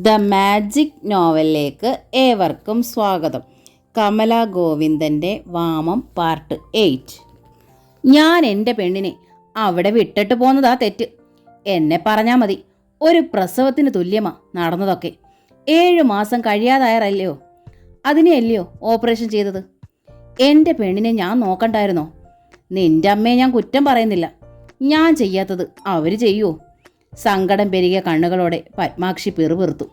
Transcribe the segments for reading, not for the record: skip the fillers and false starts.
The magic നോവലിലേക്ക് ഏവർക്കും സ്വാഗതം. Kamala ഗോവിന്ദൻ്റെ വാമം part 8. ഞാൻ എൻ്റെ പെണ്ണിനെ അവിടെ വിട്ടിട്ട് പോന്നതാ തെറ്റ്. എന്നെ പറഞ്ഞാൽ മതി. ഒരു പ്രസവത്തിന് തുല്യമാ നടന്നതൊക്കെ. 7 മാസം കഴിയാതായറല്ലയോ, അതിനെയല്ലയോ ഓപ്പറേഷൻ ചെയ്തത്. എൻ്റെ പെണ്ണിനെ ഞാൻ നോക്കണ്ടായിരുന്നോ? നിൻ്റെ അമ്മയെ ഞാൻ കുറ്റം പറയുന്നില്ല. ഞാൻ ചെയ്യാത്തത് അവർ ചെയ്യുമോ? സങ്കടം പെരുകിയ കണ്ണുകളോടെ പത്മാക്ഷി പിറുപിറുത്തു.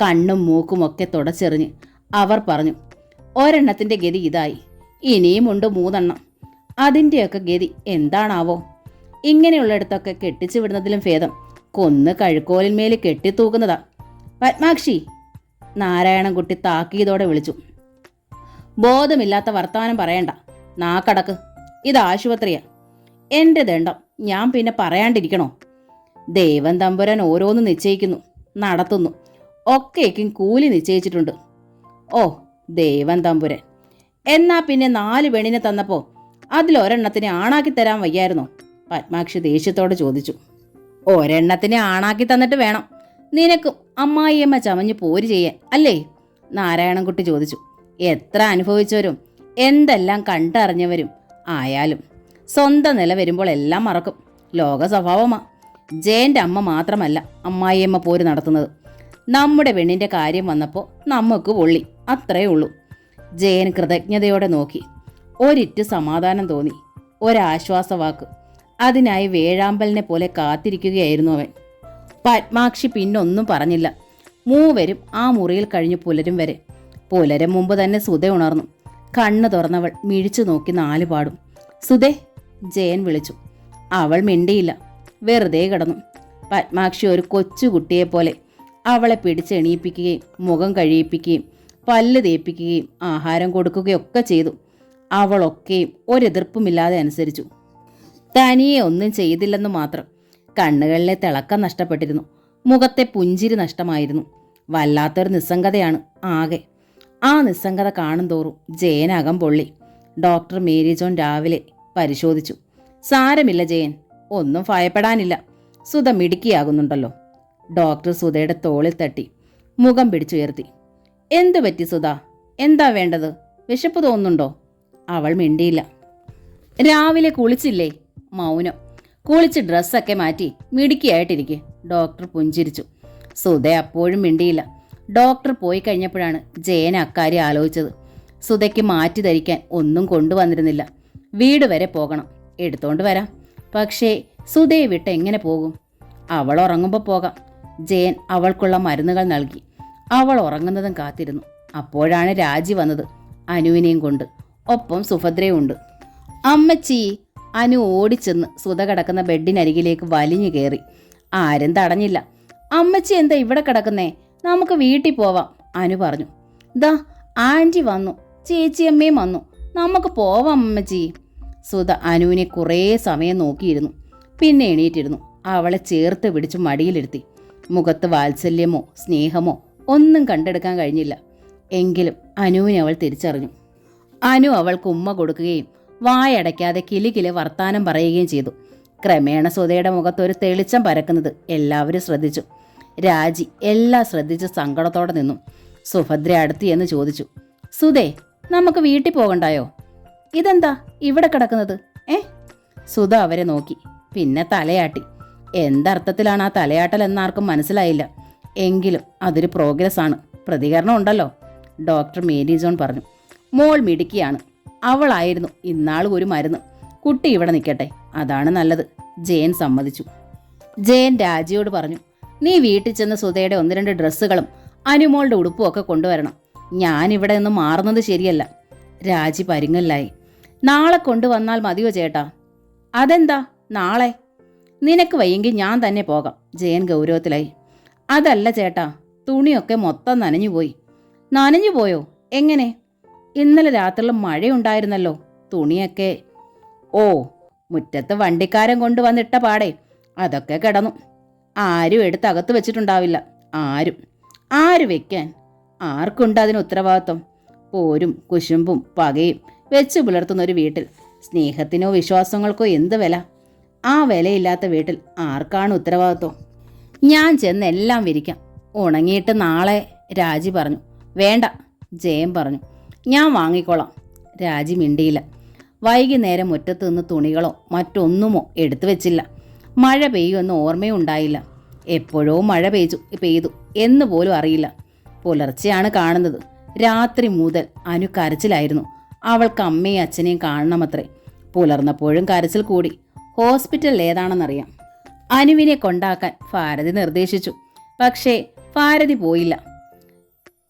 കണ്ണും മൂക്കുമൊക്കെ തുടച്ചെറിഞ്ഞ് അവർ പറഞ്ഞു, ഒരെണ്ണത്തിൻ്റെ ഗതി ഇതായി, ഇനിയുമുണ്ട് 3 എണ്ണം. അതിൻ്റെയൊക്കെ ഗതി എന്താണാവോ? ഇങ്ങനെയുള്ളിടത്തൊക്കെ കെട്ടിച്ചു വിടുന്നതിലും ഭേദം കൊന്ന് കഴുക്കോലിന്മേൽ കെട്ടിത്തൂക്കുന്നതാ. പത്മാക്ഷി, നാരായണൻകുട്ടി താക്കീതോടെ വിളിച്ചു. ബോധമില്ലാത്ത വർത്തമാനം പറയണ്ട, നാക്കടക്ക്. ഇത് ആശുപത്രിയാ. എൻ്റെ ദണ്ഡം ഞാൻ പിന്നെ പറയാണ്ടിരിക്കണോ? ദൈവം തമ്പുരാൻ ഓരോന്ന് നിശ്ചയിക്കുന്നു, നടത്തുന്നു. ഒക്കേക്കും കൂലി നിശ്ചയിച്ചിട്ടുണ്ട്. ഓ ദൈവം തമ്പുരാൻ, എന്നാ പിന്നെ 4 പെണ്ണിനെ തന്നപ്പോൾ അതിലൊരെണ്ണത്തിനെ ആണാക്കി തരാൻ വയ്യായിരുന്നോ? പത്മാക്ഷി ദേഷ്യത്തോടെ ചോദിച്ചു. ഒരെണ്ണത്തിനെ ആണാക്കി തന്നിട്ട് വേണം നിനക്കും അമ്മായിയമ്മ ചമഞ്ഞ് പോര് ചെയ്യാൻ അല്ലേ? നാരായണൻകുട്ടി ചോദിച്ചു. എത്ര അനുഭവിച്ചവരും എന്തെല്ലാം കണ്ടറിഞ്ഞവരും ആയാലും സ്വന്തം നില വരുമ്പോൾ എല്ലാം മറക്കും. ലോക സ്വഭാവമാ. ജയൻ്റെ അമ്മ മാത്രമല്ല അമ്മായിയമ്മ പോര് നടത്തുന്നത്. നമ്മുടെ പെണ്ണിൻ്റെ കാര്യം വന്നപ്പോൾ നമുക്ക് പൊള്ളി, അത്രയേ ഉള്ളൂ. ജയൻ കൃതജ്ഞതയോടെ നോക്കി. ഒരിറ്റ് സമാധാനം തോന്നി, ഒരാശ്വാസവാക്ക്. അതിനായി വേഴാമ്പലിനെ പോലെ കാത്തിരിക്കുകയായിരുന്നു അവൻ. പത്മാക്ഷി പിന്നൊന്നും പറഞ്ഞില്ല. മൂവരും ആ മുറിയിൽ കഴിഞ്ഞ് പുലരും വരെ. പുലരും മുമ്പ് തന്നെ സുധ ഉണർന്നു. കണ്ണ് തുറന്നവൾ മിഴിച്ചു നോക്കി 4 പാടും. സുധേ, ജയൻ വിളിച്ചു. അവൾ മിണ്ടിയില്ല, വെറുതെ കിടന്നു. പത്മാക്ഷി ഒരു കൊച്ചുകുട്ടിയെപ്പോലെ അവളെ പിടിച്ചെണീപ്പിക്കുകയും മുഖം കഴിയിപ്പിക്കുകയും പല്ല് തേപ്പിക്കുകയും ആഹാരം കൊടുക്കുകയൊക്കെ ചെയ്തു. അവളൊക്കെയും ഒരെതിർപ്പുമില്ലാതെ അനുസരിച്ചു. തനിയെ ഒന്നും ചെയ്തില്ലെന്ന് മാത്രം. കണ്ണുകളിലെ തിളക്കം നഷ്ടപ്പെട്ടിരുന്നു. മുഖത്തെ പുഞ്ചിരി നഷ്ടമായിരുന്നു. വല്ലാത്തൊരു നിസ്സംഗതയാണ് ആകെ. ആ നിസ്സംഗത കാണും തോറും ജയനകം പൊള്ളി. ഡോക്ടർ മേരി ജോൺ രാവിലെ പരിശോധിച്ചു. സാരമില്ല ജയൻ, ഒന്നും ഭയപ്പെടാനില്ല. സുധ മിടുക്കിയാകുന്നുണ്ടല്ലോ. ഡോക്ടർ സുധയുടെ തോളിൽ തട്ടി മുഖം പിടിച്ചുയർത്തി. എന്തു പറ്റി സുധ? എന്താ വേണ്ടത്? വിശപ്പ് തോന്നുന്നുണ്ടോ? അവൾ മിണ്ടിയില്ല. രാവിലെ കുളിച്ചില്ലേ? മൗനം. കുളിച്ച് ഡ്രസ്സൊക്കെ മാറ്റി മിടുക്കിയായിട്ടിരിക്കെ. ഡോക്ടർ പുഞ്ചിരിച്ചു. സുധ അപ്പോഴും മിണ്ടിയില്ല. ഡോക്ടർ പോയി കഴിഞ്ഞപ്പോഴാണ് ജയൻ അക്കാര്യം ആലോചിച്ചത്. സുധയ്ക്ക് മാറ്റി ധരിക്കാൻ ഒന്നും കൊണ്ടുവന്നിരുന്നില്ല. വീട് വരെ പോകണം, എടുത്തോണ്ട് വരാം. പക്ഷേ സുധയെ വിട്ട് എങ്ങനെ പോകും? അവൾ ഉറങ്ങുമ്പോൾ പോകാം. ജയൻ അവൾക്കുള്ള മരുന്നുകൾ നൽകി. അവൾ ഉറങ്ങുന്നതും കാത്തിരുന്നു. അപ്പോഴാണ് രാജി വന്നത്, അനുവിനെയും കൊണ്ട്. ഒപ്പം സുഭദ്രയും ഉണ്ട്. അമ്മച്ചി! അനു ഓടിച്ചെന്ന് സുധ കിടക്കുന്ന ബെഡിനരികിലേക്ക് വലിഞ്ഞു കയറി. ആരും തടഞ്ഞില്ല. അമ്മച്ചി എന്താ ഇവിടെ കിടക്കുന്നേ? നമുക്ക് വീട്ടിൽ പോവാം, അനു പറഞ്ഞു. ദാ ആൻറ്റി വന്നു, ചേച്ചിയമ്മയും വന്നു, നമുക്ക് പോവാം അമ്മച്ചി. സുധ അനുവിനെ കുറേ സമയം നോക്കിയിരുന്നു. പിന്നെ എണീറ്റിരുന്നു. അവളെ ചേർത്ത് പിടിച്ച് മടിയിലിരുത്തി. മുഖത്ത് വാത്സല്യമോ സ്നേഹമോ ഒന്നും കണ്ടെടുക്കാൻ കഴിഞ്ഞില്ല. എങ്കിലും അനുവിനെ അവൾ തിരിച്ചറിഞ്ഞു. അനു അവൾക്ക് ഉമ്മ കൊടുക്കുകയും വായടയ്ക്കാതെ കിലുകിലെ വർത്താനം പറയുകയും ചെയ്തു. ക്രമേണ സുധയുടെ മുഖത്തൊരു തെളിച്ചം പരക്കുന്നത് എല്ലാവരും ശ്രദ്ധിച്ചു. രാജി എല്ലാം ശ്രദ്ധിച്ച് സങ്കടത്തോടെ നിന്നു. സുഭദ്ര അടുത്ത് എന്ന് ചോദിച്ചു. സുധേ, നമുക്ക് വീട്ടിൽ പോകണ്ടായോ? ഇതെന്താ ഇവിടെ കിടക്കുന്നത്? സുധ അവരെ നോക്കി, പിന്നെ തലയാട്ടി. എന്തർത്ഥത്തിലാണ് ആ തലയാട്ടൽ എന്നാർക്കും മനസ്സിലായില്ല. എങ്കിലും അതൊരു പ്രോഗ്രസ് ആണ്, പ്രതികരണം ഉണ്ടല്ലോ. ഡോക്ടർ മേരി ജോൺ പറഞ്ഞു. മോൾ മിടുക്കിയാണ്. അവളായിരുന്നു ഇന്നാൾ ഒരു മരുന്ന്. കുട്ടി ഇവിടെ നിൽക്കട്ടെ, അതാണ് നല്ലത്. ജയൻ സമ്മതിച്ചു. ജയൻ രാജിയോട് പറഞ്ഞു, നീ വീട്ടിൽ ചെന്ന് സുധയുടെ 1-2 ഡ്രസ്സുകളും അനുമോളുടെ ഉടുപ്പും ഒക്കെ കൊണ്ടുവരണം. ഞാനിവിടെ നിന്ന് മാറുന്നത് ശരിയല്ല. രാജി പരിങ്ങല്ലായി. നാളെ കൊണ്ടുവന്നാൽ മതിയോ ചേട്ടാ? അതെന്താ നാളെ? നിനക്ക് വയ്യെങ്കിൽ ഞാൻ തന്നെ പോകാം. ജയൻ ഗൗരവത്തിലായി. അതല്ല ചേട്ടാ, തുണിയൊക്കെ മൊത്തം നനഞ്ഞുപോയി. നനഞ്ഞുപോയോ? എങ്ങനെ? ഇന്നലെ രാത്രിയിൽ മഴയുണ്ടായിരുന്നല്ലോ. തുണിയൊക്കെ. ഓ, മുറ്റത്ത് വണ്ടിക്കാരൻ കൊണ്ടുവന്നിട്ട പാടെ അതൊക്കെ കിടന്നു. ആരും എടുത്തകത്ത് വെച്ചിട്ടുണ്ടാവില്ല. ആര് വെക്കാൻ? ആർക്കുണ്ട് അതിന് ഉത്തരവാദിത്വം? പോരും കുശുമ്പും പകയും വെച്ച് പുലർത്തുന്ന ഒരു വീട്ടിൽ സ്നേഹത്തിനോ വിശ്വാസങ്ങൾക്കോ എന്ത് വില? ആ വിലയില്ലാത്ത വീട്ടിൽ ആർക്കാണ് ഉത്തരവാദിത്വം? ഞാൻ ചെന്ന് എല്ലാം വിരിക്കാം. ഉണങ്ങിയിട്ട് നാളെ, രാജി പറഞ്ഞു. വേണ്ട, ജയൻ പറഞ്ഞു. ഞാൻ വാങ്ങിക്കോളാം. രാജി മിണ്ടിയില്ല. വൈകുന്നേരം മുറ്റത്ത് നിന്ന് തുണികളോ മറ്റൊന്നുമോ എടുത്തു വെച്ചില്ല. മഴ പെയ്യുമെന്ന് ഓർമ്മയും ഉണ്ടായില്ല. എപ്പോഴോ മഴ പെയ്തു എന്ന് പോലും അറിയില്ല. പുലർച്ചെയാണ് കാണുന്നത്. രാത്രി മുതൽ അനു കരച്ചിലായിരുന്നു. അവൾക്ക് അമ്മയും അച്ഛനെയും കാണണമത്രേ. പുലർന്നപ്പോഴും കരച്ചിൽ കൂടി. ഹോസ്പിറ്റൽ ഏതാണെന്നറിയാം. അനുവിനെ കൊണ്ടാക്കാൻ ഭാരതി നിർദ്ദേശിച്ചു. പക്ഷേ ഭാരതി പോയില്ല.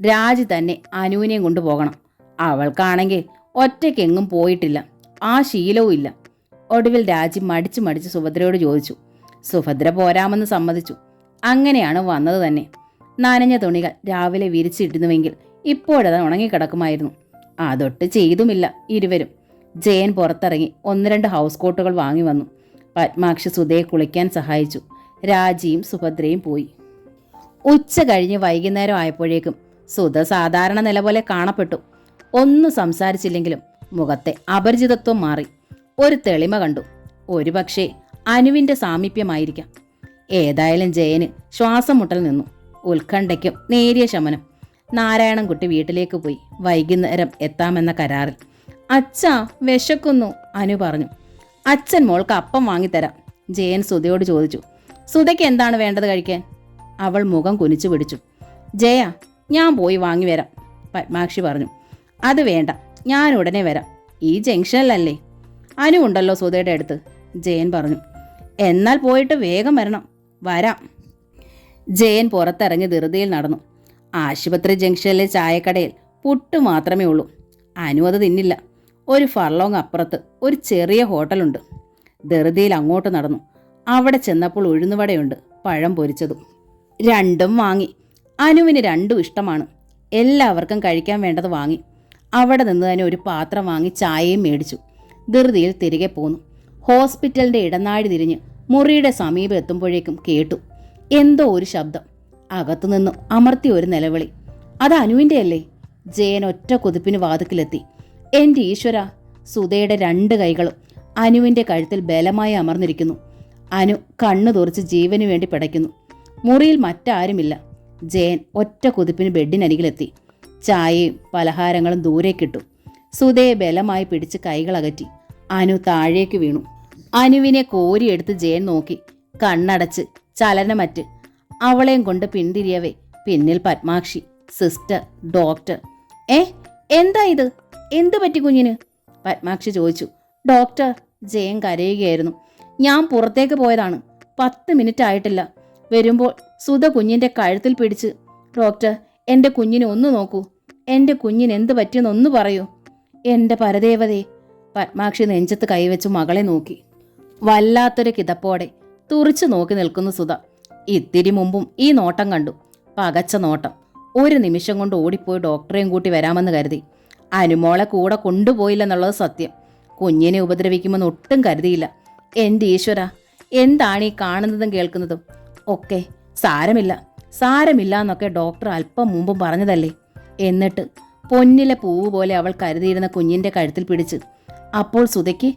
രാജി തന്നെ അനുവിനെയും കൊണ്ടുപോകണം. അവൾക്കാണെങ്കിൽ ഒറ്റയ്ക്കെങ്ങും പോയിട്ടില്ല. ആ ശീലവും ഇല്ല. ഒടുവിൽ രാജി മടിച്ച് സുഭദ്രയോട് ചോദിച്ചു. സുഭദ്ര പോരാമെന്ന് സമ്മതിച്ചു. അങ്ങനെയാണ് വന്നത് തന്നെ. നനഞ്ഞ തുണികൾ രാവിലെ വിരിച്ചിടുന്നുവെങ്കിൽ ഇപ്പോഴത് ഉണങ്ങിക്കിടക്കുമായിരുന്നു. അതൊട്ട് ചെയ്തുമില്ല ഇരുവരും. ജയൻ പുറത്തിറങ്ങി 1-2 ഹൗസ് കോട്ടുകൾ വാങ്ങി വന്നു. പത്മാക്ഷി സുധയെ കുളിക്കാൻ സഹായിച്ചു. രാജിയും സുഭദ്രയും പോയി. ഉച്ച കഴിഞ്ഞ് വൈകുന്നേരം ആയപ്പോഴേക്കും സുധ സാധാരണ നില പോലെ കാണപ്പെട്ടു. ഒന്നും സംസാരിച്ചില്ലെങ്കിലും മുഖത്തെ അപരിചിതത്വം മാറി. ഒരു തെളിമ കണ്ടു. ഒരുപക്ഷെ അനുവിന്റെ സാമീപ്യമായിരിക്കാം. ഏതായാലും ജയന് ശ്വാസം മുട്ടൽ നിന്നു. ഉത്കണ്ഠയ്ക്കും നേരിയ ശമനം. നാരായണൻകുട്ടി വീട്ടിലേക്ക് പോയി. വൈകുന്നേരം എത്താമെന്ന കരാറിൽ. അച്ഛാ, വിശക്കുന്നു, അനു പറഞ്ഞു. അച്ഛൻ മോൾക്ക് അപ്പം വാങ്ങിത്തരാം, ജയൻ സുധയോട് ചോദിച്ചു. സുധയ്ക്ക് എന്താണ് വേണ്ടത് കഴിക്കാൻ? അവൾ മുഖം കുനിച്ചു പിടിച്ചു. ജയ, ഞാൻ പോയി വാങ്ങി വരാം, പത്മാക്ഷി പറഞ്ഞു. അത് വേണ്ട, ഞാൻ ഉടനെ വരാം. ഈ ജംഗ്ഷനിലല്ലേ? അനു ഉണ്ടല്ലോ സുധയുടെ അടുത്ത്, ജയൻ പറഞ്ഞു. എന്നാൽ പോയിട്ട് വേഗം വരണം. വരാം. ജയൻ പുറത്തിറങ്ങി ധൃതിയിൽ നടന്നു. ആശുപത്രി ജംഗ്ഷനിലെ ചായക്കടയിൽ പുട്ട് മാത്രമേ ഉള്ളൂ. അനു അത് തിന്നില്ല. ഒരു ഫർലോങ് അപ്പുറത്ത് ഒരു ചെറിയ ഹോട്ടലുണ്ട്. ധൃതിയിൽ അങ്ങോട്ട് നടന്നു. അവിടെ ചെന്നപ്പോൾ ഉഴുന്നുവടയുണ്ട്, പഴം പൊരിച്ചതും. രണ്ടും വാങ്ങി. അനുവിന് രണ്ടും ഇഷ്ടമാണ്. എല്ലാവർക്കും കഴിക്കാൻ വേണ്ടത് വാങ്ങി. അവിടെ നിന്ന് തന്നെ ഒരു പാത്രം വാങ്ങി ചായയും മേടിച്ചു. ധൃതിയിൽ തിരികെ പോന്നു. ഹോസ്പിറ്റലിൻ്റെ ഇടനാഴി തിരിഞ്ഞ് മുറിയുടെ സമീപം എത്തുമ്പോഴേക്കും കേട്ടു എന്തോ ഒരു ശബ്ദം. അകത്തുനിന്നും അമർത്തി ഒരു നിലവിളി. അത് അനുവിൻ്റെ അല്ലേ? ജയൻ ഒറ്റ കുതിപ്പിന് വാതിക്കിലെത്തി. എൻ്റെ ഈശ്വര! സുധയുടെ 2 കൈകളും അനുവിൻ്റെ കഴുത്തിൽ ബലമായി അമർന്നിരിക്കുന്നു. അനു കണ്ണു തുറച്ച് ജീവന് വേണ്ടി പിടയ്ക്കുന്നു. മുറിയിൽ മറ്റാരുമില്ല. ജയൻ ഒറ്റ കുതിപ്പിന് ബെഡിനരികിലെത്തി. ചായയും പലഹാരങ്ങളും ദൂരേക്കിട്ടു. സുധയെ ബലമായി പിടിച്ച് കൈകളകറ്റി. അനു താഴേക്ക് വീണു. അനുവിനെ കോരിയെടുത്ത് ജയൻ നോക്കി. കണ്ണടച്ച് ചലനമറ്റ്. അവളെയും കൊണ്ട് പിന്തിരിയവേ പിന്നിൽ പത്മാക്ഷി, സിസ്റ്റർ, ഡോക്ടർ. എന്താ ഇത്? എന്തു പറ്റി കുഞ്ഞിന്? പത്മാക്ഷി ചോദിച്ചു. ഡോക്ടർ, ജയൻ കരയുകയായിരുന്നു. ഞാൻ പുറത്തേക്ക് പോയതാണ്. 10 മിനിറ്റ് ആയിട്ടില്ല. വരുമ്പോൾ സുധ കുഞ്ഞിൻ്റെ കഴുത്തിൽ പിടിച്ച്. ഡോക്ടർ, എൻ്റെ കുഞ്ഞിനെ ഒന്ന് നോക്കൂ. എൻ്റെ കുഞ്ഞിന് എന്ത് പറ്റിയെന്നൊന്ന് പറയൂ. എൻ്റെ പരദേവതേ! പത്മാക്ഷി നെഞ്ചത്ത് കൈവച്ച് മകളെ നോക്കി. വല്ലാത്തൊരു കിതപ്പോടെ തുറിച്ചു നോക്കി നിൽക്കുന്നു സുധ. ഇത്തിരി മുമ്പും ഈ നോട്ടം കണ്ടു. പകച്ച നോട്ടം. ഒരു നിമിഷം കൊണ്ട് ഓടിപ്പോയി ഡോക്ടറെയും കൂട്ടി വരാമെന്ന് കരുതി. അനുമോളെ കൂടെ കൊണ്ടുപോയില്ലെന്നുള്ളത് സത്യം. കുഞ്ഞിനെ ഉപദ്രവിക്കുമെന്ന് ഒട്ടും കരുതിയില്ല. എൻ്റെ ഈശ്വര, എന്താണ് ഈ കാണുന്നതും കേൾക്കുന്നതും ഒക്കെ? സാരമില്ല എന്നൊക്കെ ഡോക്ടർ അല്പം മുമ്പും പറഞ്ഞതല്ലേ? എന്നിട്ട് പൊന്നിലെ പൂവ് പോലെ അവൾ കരുതിയിരുന്ന കുഞ്ഞിൻ്റെ കഴുത്തിൽ പിടിച്ച്. അപ്പോൾ സുധയ്ക്ക്,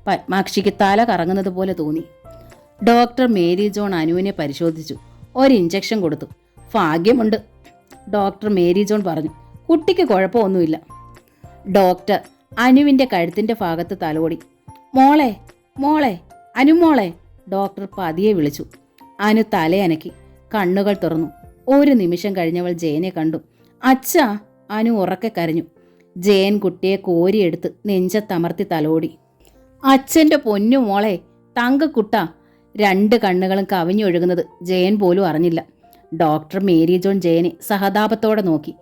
പത്മാക്ഷിക്ക് തല കറങ്ങുന്നത് പോലെ തോന്നി. ഡോക്ടർ മേരി ജോൺ അനുവിനെ പരിശോധിച്ചു. ഒരു ഇഞ്ചക്ഷൻ കൊടുത്തു. ഭാഗ്യമുണ്ട്, ഡോക്ടർ മേരി ജോൺ പറഞ്ഞു. കുട്ടിക്ക് കുഴപ്പമൊന്നുമില്ല. ഡോക്ടർ അനുവിൻ്റെ കഴുത്തിൻ്റെ ഭാഗത്ത് തലോടി. മോളെ അനുമോളെ, ഡോക്ടർ പതിയെ വിളിച്ചു. അനു തലയനക്കി കണ്ണുകൾ തുറന്നു. ഒരു നിമിഷം കഴിഞ്ഞവൾ ജയനെ കണ്ടു. അച്ഛാ, അനു ഉറക്കെ കരഞ്ഞു. ജയൻ കുട്ടിയെ കോരിയെടുത്ത് നെഞ്ചത്തമർത്തി തലോടി. അച്ഛൻ്റെ പൊന്നു മോളെ, തങ്കക്കുട്ട. 2 കണ്ണുകളും കവിഞ്ഞൊഴുകുന്നത് ജയൻ പോലും അറിഞ്ഞില്ല. ഡോക്ടർ മേരി ജോൺ ജയനെ സഹതാപത്തോടെ നോക്കി.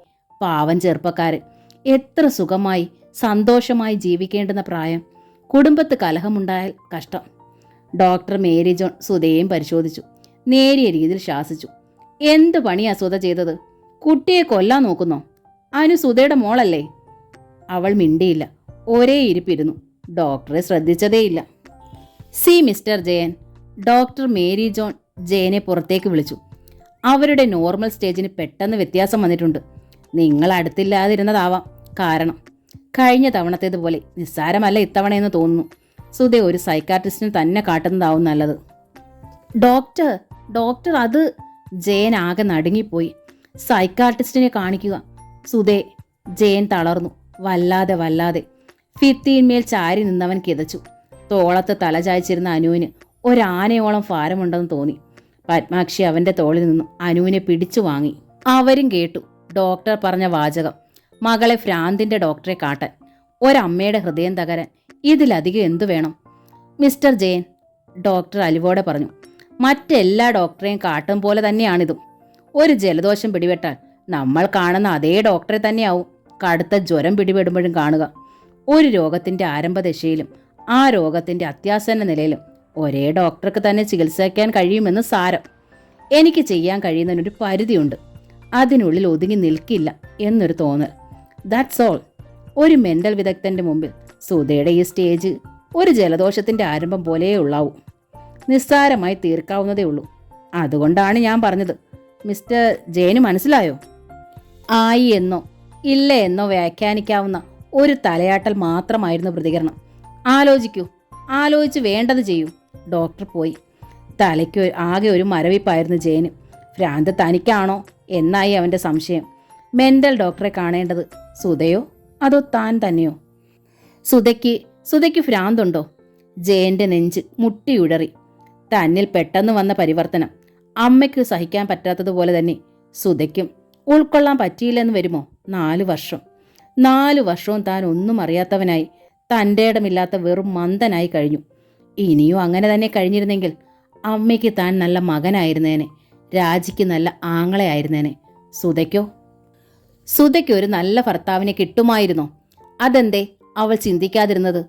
പാവം ചെറുപ്പക്കാരൻ. എത്ര സുഖമായി സന്തോഷമായി ജീവിക്കേണ്ടുന്ന പ്രായം. കുടുംബത്ത് കലഹമുണ്ടായാൽ കഷ്ടം. ഡോക്ടർ മേരി ജോൺ സുധയെയും പരിശോധിച്ചു. നേരിയ രീതിയിൽ ശാസിച്ചു. എന്ത് പണിയാ സുധ ചെയ്തത്? കുട്ടിയെ കൊല്ലാൻ നോക്കുന്നോ? അനു സുധയുടെ മോളല്ലേ? അവൾ മിണ്ടിയില്ല. ഒരേ ഇരിപ്പിരുന്നു. ഡോക്ടറെ ശ്രദ്ധിച്ചതേയില്ല. Mister Jayan, doctor Mary John ജയനെ പുറത്തേക്ക് വിളിച്ചു. അവരുടെ നോർമൽ സ്റ്റേജിന് പെട്ടെന്ന് വ്യത്യാസം വന്നിട്ടുണ്ട്. നിങ്ങൾ അടുത്തില്ലാതിരുന്നതാവാം കാരണം. കഴിഞ്ഞ തവണത്തേതുപോലെ നിസ്സാരമല്ല ഇത്തവണയെന്ന് തോന്നുന്നു. സുധ ഒരു സൈക്കാട്രിസ്റ്റിന് തന്നെ കാട്ടുന്നതാവും നല്ലത്. ഡോക്ടർ അത് ജയൻ ആകെ നടുങ്ങിപ്പോയി. സൈക്കാട്രിസ്റ്റിനെ കാണിക്കുക. സുധേ. ജയൻ തളർന്നു. വല്ലാതെ. ഭിത്തിയിന്മേൽ ചാരി നിന്നവൻ കിതച്ചു. തോളത്ത് തല ചായ്ച്ചിരുന്ന അനുവിന് ഒരാനയോളം ഭാരമുണ്ടെന്ന് തോന്നി. പത്മാക്ഷി അവന്റെ തോളിൽ നിന്നും അനുവിനെ പിടിച്ചു വാങ്ങി. അവരും കേട്ടു ഡോക്ടർ പറഞ്ഞ വാചകം. മകളെ ഭ്രാന്തിന്റെ ഡോക്ടറെ കാട്ടാൻ. ഒരമ്മയുടെ ഹൃദയം തകരാൻ ഇതിലധികം എന്തു വേണം? മിസ്റ്റർ ജയൻ, ഡോക്ടർ അലിവോടെ പറഞ്ഞു, മറ്റെല്ലാ ഡോക്ടറെയും കാട്ടും പോലെ തന്നെയാണിതും. ഒരു ജലദോഷം പിടിപെട്ടാൽ നമ്മൾ കാണുന്ന അതേ ഡോക്ടറെ തന്നെയാവും കടുത്ത ജ്വരം പിടിപെടുമ്പോഴും കാണുക. ഒരു രോഗത്തിന്റെ ആരംഭദശയിലും ആ രോഗത്തിന്റെ അത്യാസന്ന നിലയിലും ഒരേ ഡോക്ടർക്ക് തന്നെ ചികിത്സിക്കാൻ കഴിയുമെന്ന് സാരം. എനിക്ക് ചെയ്യാൻ കഴിയുന്നതിനൊരു പരിധിയുണ്ട്. അതിനുള്ളിൽ ഒതുങ്ങി നിൽക്കില്ല എന്നൊരു തോന്നൽ. That's all. ഒരു മെന്റൽ വിദഗ്ധന്റെ മുമ്പിൽ സുധയുടെ ഈ സ്റ്റേജ് ഒരു ജലദോഷത്തിന്റെ ആരംഭം പോലെയേ ഉള്ളാവൂ. നിസ്സാരമായി തീർക്കാവുന്നതേ ഉള്ളൂ. അതുകൊണ്ടാണ് ഞാൻ പറഞ്ഞത്. മിസ്റ്റർ ജയന് മനസ്സിലായോ? ആയി എന്നോ ഇല്ല എന്നോ വ്യാഖ്യാനിക്കാവുന്ന ഒരു തലയാട്ടൽ മാത്രമായിരുന്നു പ്രതികരണം. ആലോചിച്ച് വേണ്ടത് ചെയ്യൂ. ഡോക്ടർ പോയി. തലയ്ക്ക് ആകെ ഒരു മരവിപ്പായിരുന്നു ജയന്. ഭ്രാന്ത് തനിക്കാണോ എന്നായി അവൻ്റെ സംശയം. മെന്റൽ ഡോക്ടറെ കാണേണ്ടത് സുധയോ അതോ താൻ തന്നെയോ? സുധയ്ക്ക് ഭ്രാന്തുണ്ടോ? ജയന്റെ നെഞ്ച് മുട്ടിയുടറി. തന്നിൽ പെട്ടെന്ന് വന്ന പരിവർത്തനം അമ്മയ്ക്ക് സഹിക്കാൻ പറ്റാത്തതുപോലെ തന്നെ സുധയ്ക്കും ഉൾക്കൊള്ളാൻ പറ്റിയില്ലെന്ന് വരുമോ? 4 വർഷവും താൻ ഒന്നും അറിയാത്തവനായി, തൻ്റെ ഇടമില്ലാത്ത വെറും മന്ദനായി കഴിഞ്ഞു. ഇനിയും അങ്ങനെ തന്നെ കഴിഞ്ഞിരുന്നെങ്കിൽ അമ്മയ്ക്ക് താൻ നല്ല മകനായിരുന്നേനെ, രാജിക്ക് നല്ല ആങ്ങളയായിരുന്നേനെ. സുധയ്ക്ക് ഒരു നല്ല ഭർത്താവിനെ കിട്ടുമായിരുന്നോ? അതെന്തേ അവൾ ചിന്തിക്കാതിരുന്നത്?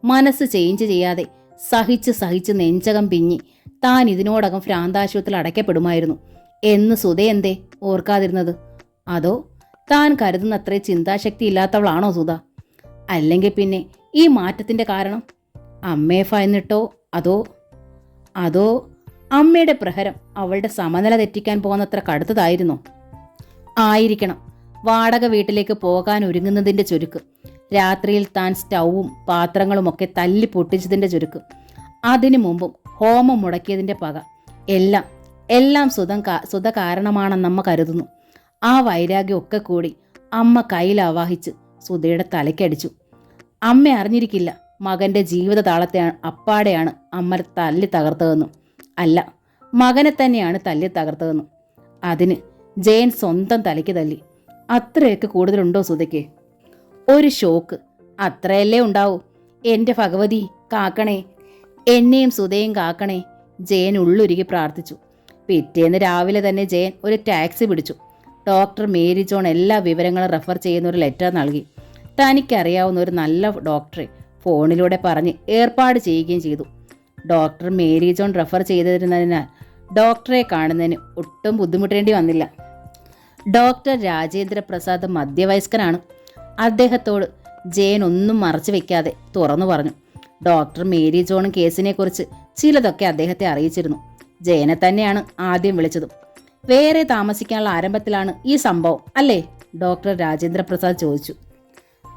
മനസ്സ് ചേഞ്ച് ചെയ്യാതെ സഹിച്ച് നെഞ്ചകം പിഞ്ഞി താൻ ഇതിനോടകം ഭ്രാന്താശുപത്രിയിൽ അടയ്ക്കപ്പെടുമായിരുന്നു എന്ന് സുധ എന്തേ ഓർക്കാതിരുന്നത്? അതോ താൻ കരുതുന്നത്രേ ചിന്താശക്തി ഇല്ലാത്തവളാണോ സുധ? അല്ലെങ്കിൽ പിന്നെ ഈ മാറ്റത്തിന്റെ കാരണം അമ്മയെ ഭയന്നിട്ടോ അതോ അമ്മയുടെ പ്രഹരം അവളുടെ സമനില തെറ്റിക്കാൻ പോകുന്നത്ര കടുത്തതായിരുന്നോ? ആയിരിക്കണം. വാടക വീട്ടിലേക്ക് പോകാൻ ഒരുങ്ങുന്നതിന്റെ ചുരുക്ക്, രാത്രിയിൽ താൻ സ്റ്റൗവും പാത്രങ്ങളുമൊക്കെ തല്ലി പൊട്ടിച്ചതിന്റെ ചുരുക്ക്, അതിനു മുമ്പും ഹോമം മുടക്കിയതിന്റെ പക, എല്ലാം സുധ കാരണമാണെന്നമ്മ കരുതുന്നു. ആ വൈരാഗ്യമൊക്കെ കൂടി അമ്മ കയ്യിൽ ആവാഹിച്ച് സുധയുടെ തലയ്ക്കടിച്ചു. അമ്മ അറിഞ്ഞിരിക്കില്ല മകന്റെ ജീവിത താളത്തെ അപ്പാടെയാണ് അമ്മ തല്ലി തകർത്തതെന്നും, അല്ല മകനെ തന്നെയാണ് തല്ലി തകർത്തതെന്നും. അതിന് ജയൻ സ്വന്തം തലയ്ക്ക് തല്ലി. അത്രയൊക്കെ കൂടുതലുണ്ടോ സുധയ്ക്ക്? ഒരു ഷോക്ക് അത്രയല്ലേ ഉണ്ടാവൂ. എൻ്റെ ഭഗവതി കാക്കണേ, എന്നെയും സുധയും കാക്കണേ. ജയൻ ഉള്ളുരുകി പ്രാർത്ഥിച്ചു. പിറ്റേന്ന് രാവിലെ തന്നെ ജയൻ ഒരു ടാക്സി പിടിച്ചു. ഡോക്ടർ മേരി ജോൺ എല്ലാ വിവരങ്ങളും റെഫർ ചെയ്യുന്ന ഒരു ലെറ്റർ നൽകി. തനിക്കറിയാവുന്ന ഒരു നല്ല ഡോക്ടറെ ഫോണിലൂടെ പറഞ്ഞ് ഏർപ്പാട് ചെയ്യുകയും ചെയ്തു. ഡോക്ടർ മേരി ജോൺ റെഫർ ചെയ്തിരുന്നതിനാൽ ഡോക്ടറെ കാണുന്നതിന് ഒട്ടും ബുദ്ധിമുട്ടേണ്ടി വന്നില്ല. ഡോക്ടർ രാജേന്ദ്ര പ്രസാദ് മധ്യവയസ്കനാണ്. അദ്ദേഹത്തോട് ജയൻ ഒന്നും മറച്ചു വെക്കാതെ തുറന്നു പറഞ്ഞു. ഡോക്ടർ മേരി ജോൺ കേസിനെക്കുറിച്ച് ചിലതൊക്കെ അദ്ദേഹത്തെ അറിയിച്ചിരുന്നു. ജയനെ തന്നെയാണ് ആദ്യം വിളിച്ചതും. വേറെ താമസിക്കാനുള്ള ആരംഭത്തിലാണ് ഈ സംഭവം അല്ലേ? ഡോക്ടർ രാജേന്ദ്ര പ്രസാദ് ചോദിച്ചു.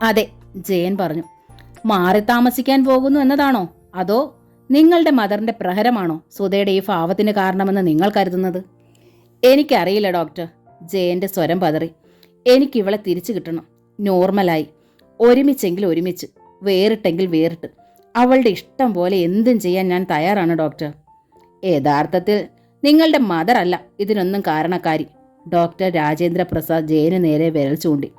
അതെ, ജയൻ പറഞ്ഞു. മാറി താമസിക്കാൻ പോകുന്നു എന്നതാണോ അതോ നിങ്ങളുടെ മദറിന്റെ പ്രഹരമാണോ സുധയുടെ ഈ ഭാവത്തിന് കാരണമെന്ന് നിങ്ങൾ കരുതുന്നത്? എനിക്കറിയില്ല ഡോക്ടർ. ജയന്റെ സ്വരം പതറി. എനിക്കിവളെ തിരിച്ചു കിട്ടണം. നോർമലായി, ഒരുമിച്ചെങ്കിൽ ഒരുമിച്ച്, വേറിട്ടെങ്കിൽ വേറിട്ട്. അവളുടെ ഇഷ്ടം പോലെ എന്തും ചെയ്യാൻ ഞാൻ തയ്യാറാണ് ഡോക്ടർ. യഥാർത്ഥത്തിൽ നിങ്ങളുടെ മദർ അല്ല ഇതിനൊന്നും കാരണക്കാരി. ഡോക്ടർ രാജേന്ദ്ര പ്രസാദ് ജയന് നേരെ വിരൽ ചൂണ്ടി.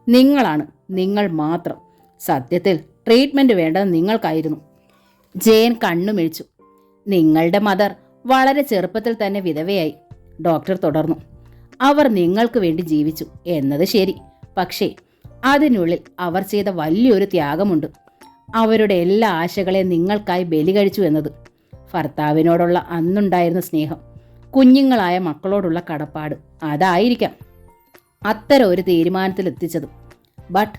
നിങ്ങളാണ്, നിങ്ങൾ മാത്രം. സത്യത്തിൽ ട്രീറ്റ്മെന്റ് വേണ്ടത് നിങ്ങൾക്കായിരുന്നു. ജയൻ കണ്ണുമിഴിച്ചു. നിങ്ങളുടെ മദർ വളരെ ചെറുപ്പത്തിൽ തന്നെ വിധവയായി. ഡോക്ടർ തുടർന്നു. അവർ നിങ്ങൾക്ക് വേണ്ടി ജീവിച്ചു എന്നത് ശരി. പക്ഷേ അതിനുള്ളിൽ അവർ ചെയ്ത വലിയൊരു ത്യാഗമുണ്ട്. അവരുടെ എല്ലാ ആശകളെയും നിങ്ങൾക്കായി ബലി കഴിച്ചു എന്നത്. ഭർത്താവിനോടുള്ള അന്നുണ്ടായിരുന്ന സ്നേഹം, കുഞ്ഞുങ്ങളായ മക്കളോടുള്ള കടപ്പാട്, അതായിരിക്കാം അത്തരം ഒരു തീരുമാനത്തിലെത്തിച്ചത്. ബട്ട്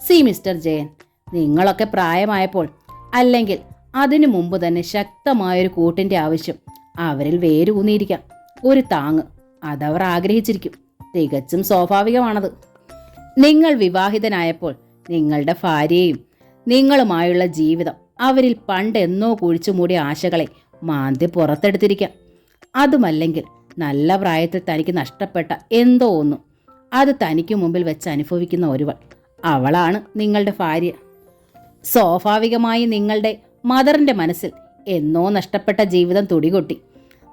സി മിസ്റ്റർ ജയൻ, നിങ്ങളൊക്കെ പ്രായമായപ്പോൾ, അല്ലെങ്കിൽ അതിനു മുമ്പ് തന്നെ ശക്തമായൊരു കൂട്ടിൻ്റെ ആവശ്യം അവരിൽ വേരൂന്നിയിരിക്കാം. ഒരു താങ്ങ് അതവർ ആഗ്രഹിച്ചിരിക്കും. തികച്ചും സ്വാഭാവികമാണത്. നിങ്ങൾ വിവാഹിതനായപ്പോൾ നിങ്ങളുടെ ഭാര്യയും നിങ്ങളുമായുള്ള ജീവിതം അവരിൽ പണ്ടെന്നോ കുഴിച്ചു മൂടിയ ആശകളെ മാന്തി പുറത്തെടുത്തിരിക്കാം. അതുമല്ലെങ്കിൽ നല്ല പ്രായത്തിൽ തനിക്ക് നഷ്ടപ്പെട്ട എന്തോ ഒന്നും അത് തനിക്ക് മുമ്പിൽ വെച്ച് അനുഭവിക്കുന്ന ഒരുവൾ, അവളാണ് നിങ്ങളുടെ ഭാര്യ. സ്വാഭാവികമായി നിങ്ങളുടെ മദറിൻ്റെ മനസ്സിൽ എന്നോ നഷ്ടപ്പെട്ട ജീവിതം തുടികൊട്ടി.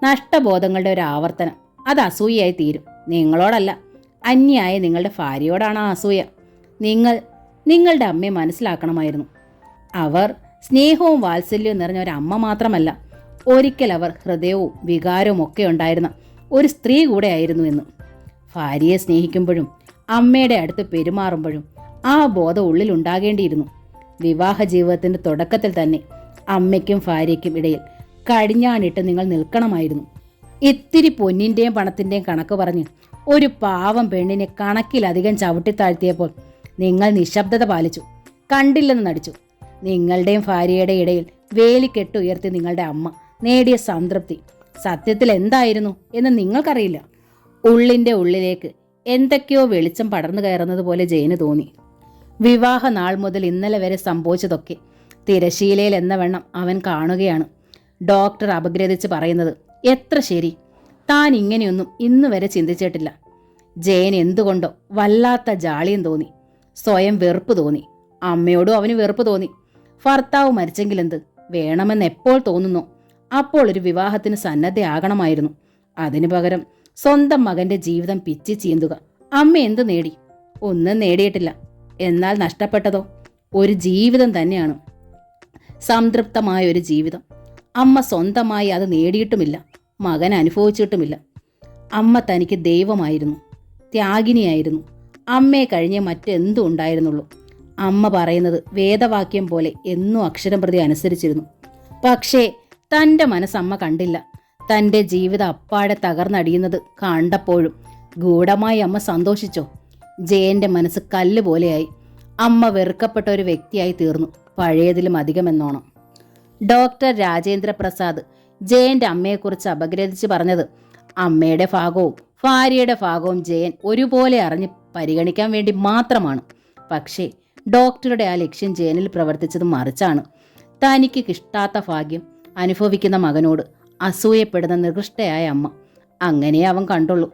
നഷ്ടബോധങ്ങളുടെ ഒരു ആവർത്തനം. അത് അസൂയയായി തീരും. നിങ്ങളോടല്ല, അന്യായ നിങ്ങളുടെ ഭാര്യയോടാണ് ആ അസൂയ. നിങ്ങളുടെ അമ്മയെ മനസ്സിലാക്കണമായിരുന്നു. അവർ സ്നേഹവും വാത്സല്യവും നിറഞ്ഞ ഒരു അമ്മ മാത്രമല്ല, ഒരിക്കൽ അവർ ഹൃദയവും വികാരവും ഒക്കെ ഉണ്ടായിരുന്ന ഒരു സ്ത്രീ കൂടെ ആയിരുന്നു എന്ന്. ഭാര്യയെ സ്നേഹിക്കുമ്പോഴും അമ്മയുടെ അടുത്ത് പെരുമാറുമ്പോഴും ആ ബോധം ഉള്ളിലുണ്ടാകേണ്ടിയിരുന്നു. വിവാഹ ജീവിതത്തിൻ്റെ തുടക്കത്തിൽ തന്നെ അമ്മയ്ക്കും ഭാര്യയ്ക്കും ഇടയിൽ കടിഞ്ഞാണിട്ട് നിങ്ങൾ നിൽക്കണമായിരുന്നു. ഇത്തിരി പൊന്നിൻ്റെയും പണത്തിൻ്റെയും കണക്ക് പറഞ്ഞ് ഒരു പാവം പെണ്ണിനെ കണക്കിലധികം ചവിട്ടിത്താഴ്ത്തിയപ്പോൾ നിങ്ങൾ നിശബ്ദത പാലിച്ചു, കണ്ടില്ലെന്ന് നടിച്ചു. നിങ്ങളുടെയും ഭാര്യയുടെ ഇടയിൽ വേലിക്കെട്ടുയർത്തി നിങ്ങളുടെ അമ്മ നേടിയ സംതൃപ്തി സത്യത്തിൽ എന്തായിരുന്നു എന്ന് നിങ്ങൾക്കറിയില്ല. ഉള്ളിൻ്റെ ഉള്ളിലേക്ക് എന്തൊക്കെയോ വെളിച്ചം പടർന്നു കയറുന്നത് പോലെ ജയന് തോന്നി. വിവാഹ നാൾ മുതൽ ഇന്നലെ വരെ സംഭവിച്ചതൊക്കെ തിരശീലയിൽ എന്ന വണ്ണം അവൻ കാണുകയാണ്. ഡോക്ടർ അപഗ്രഥിച്ച് പറയുന്നത് എത്ര ശരി. താൻ ഇങ്ങനെയൊന്നും ഇന്ന് വരെ ചിന്തിച്ചിട്ടില്ല. ജയൻ എന്തുകൊണ്ടോ വല്ലാത്ത ജാളിയും തോന്നി. സ്വയം വെറുപ്പ് തോന്നി. അമ്മയോടും അവന് വെറുപ്പ് തോന്നി. ഭർത്താവ് മരിച്ചെങ്കിലെന്ത് വേണമെന്ന് എപ്പോൾ തോന്നുന്നോ അപ്പോൾ ഒരു വിവാഹത്തിന് സന്നദ്ധയാകണമായിരുന്നു. അതിനു പകരം സ്വന്തം മകന്റെ ജീവിതം പിച്ചി ചീന്തുക. അമ്മ എന്ത് നേടി? ഒന്നും നേടിയിട്ടില്ല. എന്നാൽ നഷ്ടപ്പെട്ടതോ ഒരു ജീവിതം തന്നെയാണ്. സംതൃപ്തമായ ഒരു ജീവിതം. അമ്മ സ്വന്തമായി അത് നേടിയിട്ടുമില്ല, മകൻ അനുഭവിച്ചിട്ടുമില്ല. അമ്മ തനിക്ക് ദൈവമായിരുന്നു, ത്യാഗിനിയായിരുന്നു. അമ്മയെ കഴിഞ്ഞേ മറ്റെന്തും ഉണ്ടായിരുന്നുള്ളൂ. അമ്മ പറയുന്നത് വേദവാക്യം പോലെ എന്നും അക്ഷരം പ്രതി അനുസരിച്ചിരുന്നു. പക്ഷേ തൻ്റെ മനസ്സമ്മ കണ്ടില്ല. തൻ്റെ ജീവിതം അപ്പാടെ തകർന്നടിയുന്നത് കണ്ടപ്പോഴും ഗൂഢമായി അമ്മ സന്തോഷിച്ചോ? ജയന്റെ മനസ്സ് കല്ല് പോലെയായി. അമ്മ വെറുക്കപ്പെട്ട ഒരു വ്യക്തിയായി തീർന്നു, പഴയതിലും അധികമെന്നോണം. ഡോക്ടർ രാജേന്ദ്ര പ്രസാദ് ജയന്റെ അമ്മയെക്കുറിച്ച് അപഗ്രഥിച്ച് പറഞ്ഞത് അമ്മയുടെ ഭാഗവും ഭാര്യയുടെ ഭാഗവും ജയൻ ഒരുപോലെ അറിഞ്ഞ് പരിഗണിക്കാൻ വേണ്ടി മാത്രമാണ്. പക്ഷേ ഡോക്ടറുടെ ആ ലക്ഷ്യം ജയനിൽ പ്രവർത്തിച്ചത് മറിച്ചാണ്. തനിക്ക് കിട്ടാത്ത ഭാഗ്യം അനുഭവിക്കുന്ന മകനോട് അസൂയപ്പെടുന്ന നികൃഷ്ടയായ അമ്മ. അങ്ങനെ അവൻ കണ്ടുള്ളൂ.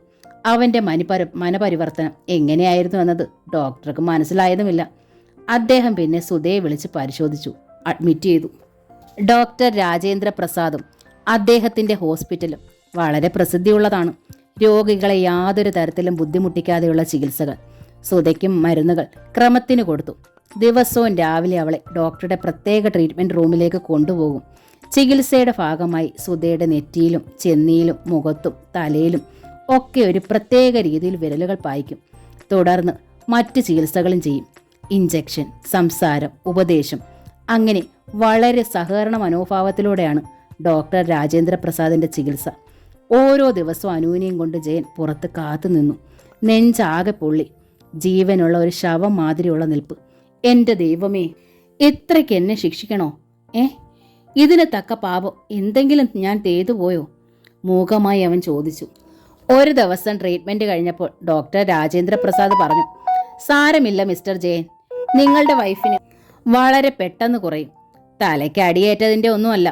അവൻ്റെ മനപരിവർത്തനം എങ്ങനെയായിരുന്നു എന്നത് ഡോക്ടർക്ക് മനസ്സിലായതുമില്ല. അദ്ദേഹം പിന്നെ സുധയെ വിളിച്ച് പരിശോധിച്ചു, അഡ്മിറ്റ് ചെയ്തു. ഡോക്ടർ രാജേന്ദ്ര പ്രസാദും അദ്ദേഹത്തിൻ്റെ ഹോസ്പിറ്റലും വളരെ പ്രസിദ്ധിയുള്ളതാണ്. രോഗികളെ യാതൊരു തരത്തിലും ബുദ്ധിമുട്ടിക്കാതെയുള്ള ചികിത്സകൾ. സുധയ്ക്കും മരുന്നുകൾ ക്രമത്തിന് കൊടുത്തു. ദിവസവും രാവിലെ അവളെ ഡോക്ടറുടെ പ്രത്യേക ട്രീറ്റ്മെൻറ്റ് റൂമിലേക്ക് കൊണ്ടുപോകും. ചികിത്സയുടെ ഭാഗമായി സുധയുടെ നെറ്റിയിലും ചെന്നിയിലും മുഖത്തും തലയിലും ഒക്കെ ഒരു പ്രത്യേക രീതിയിൽ വിരലുകൾ പായിക്കും. തുടർന്ന് മറ്റ് ചികിത്സകളും ചെയ്യും. ഇഞ്ചക്ഷൻ, സംസാരം, ഉപദേശം, അങ്ങനെ വളരെ സഹകരണ മനോഭാവത്തിലൂടെയാണ് ഡോക്ടർ രാജേന്ദ്ര പ്രസാദിന്റെ ചികിത്സ. ഓരോ ദിവസവും അനൂനയും കൊണ്ട് ജയൻ പുറത്ത് കാത്തു നിന്നു. നെഞ്ചാകെ പൊള്ളി. ജീവനുള്ള ഒരു ശവം മാതിരിയുള്ള നിൽപ്പ്. എൻ്റെ ദൈവമേ, ഇത്രയ്ക്ക് എന്നെ ശിക്ഷിക്കണോ? ഇതിന് തക്ക പാപം എന്തെങ്കിലും ഞാൻ ചെയ്തുപോയോ? മൂകമായി അവൻ ചോദിച്ചു. ഒരു ദിവസം ട്രീറ്റ്മെന്റ് കഴിഞ്ഞപ്പോൾ ഡോക്ടർ രാജേന്ദ്ര പ്രസാദ് പറഞ്ഞു, സാരമില്ല മിസ്റ്റർ ജയൻ, നിങ്ങളുടെ വൈഫിന് വളരെ പെട്ടെന്ന് കുറയും. തലയ്ക്ക് അടിയേറ്റതിൻ്റെ ഒന്നുമല്ല,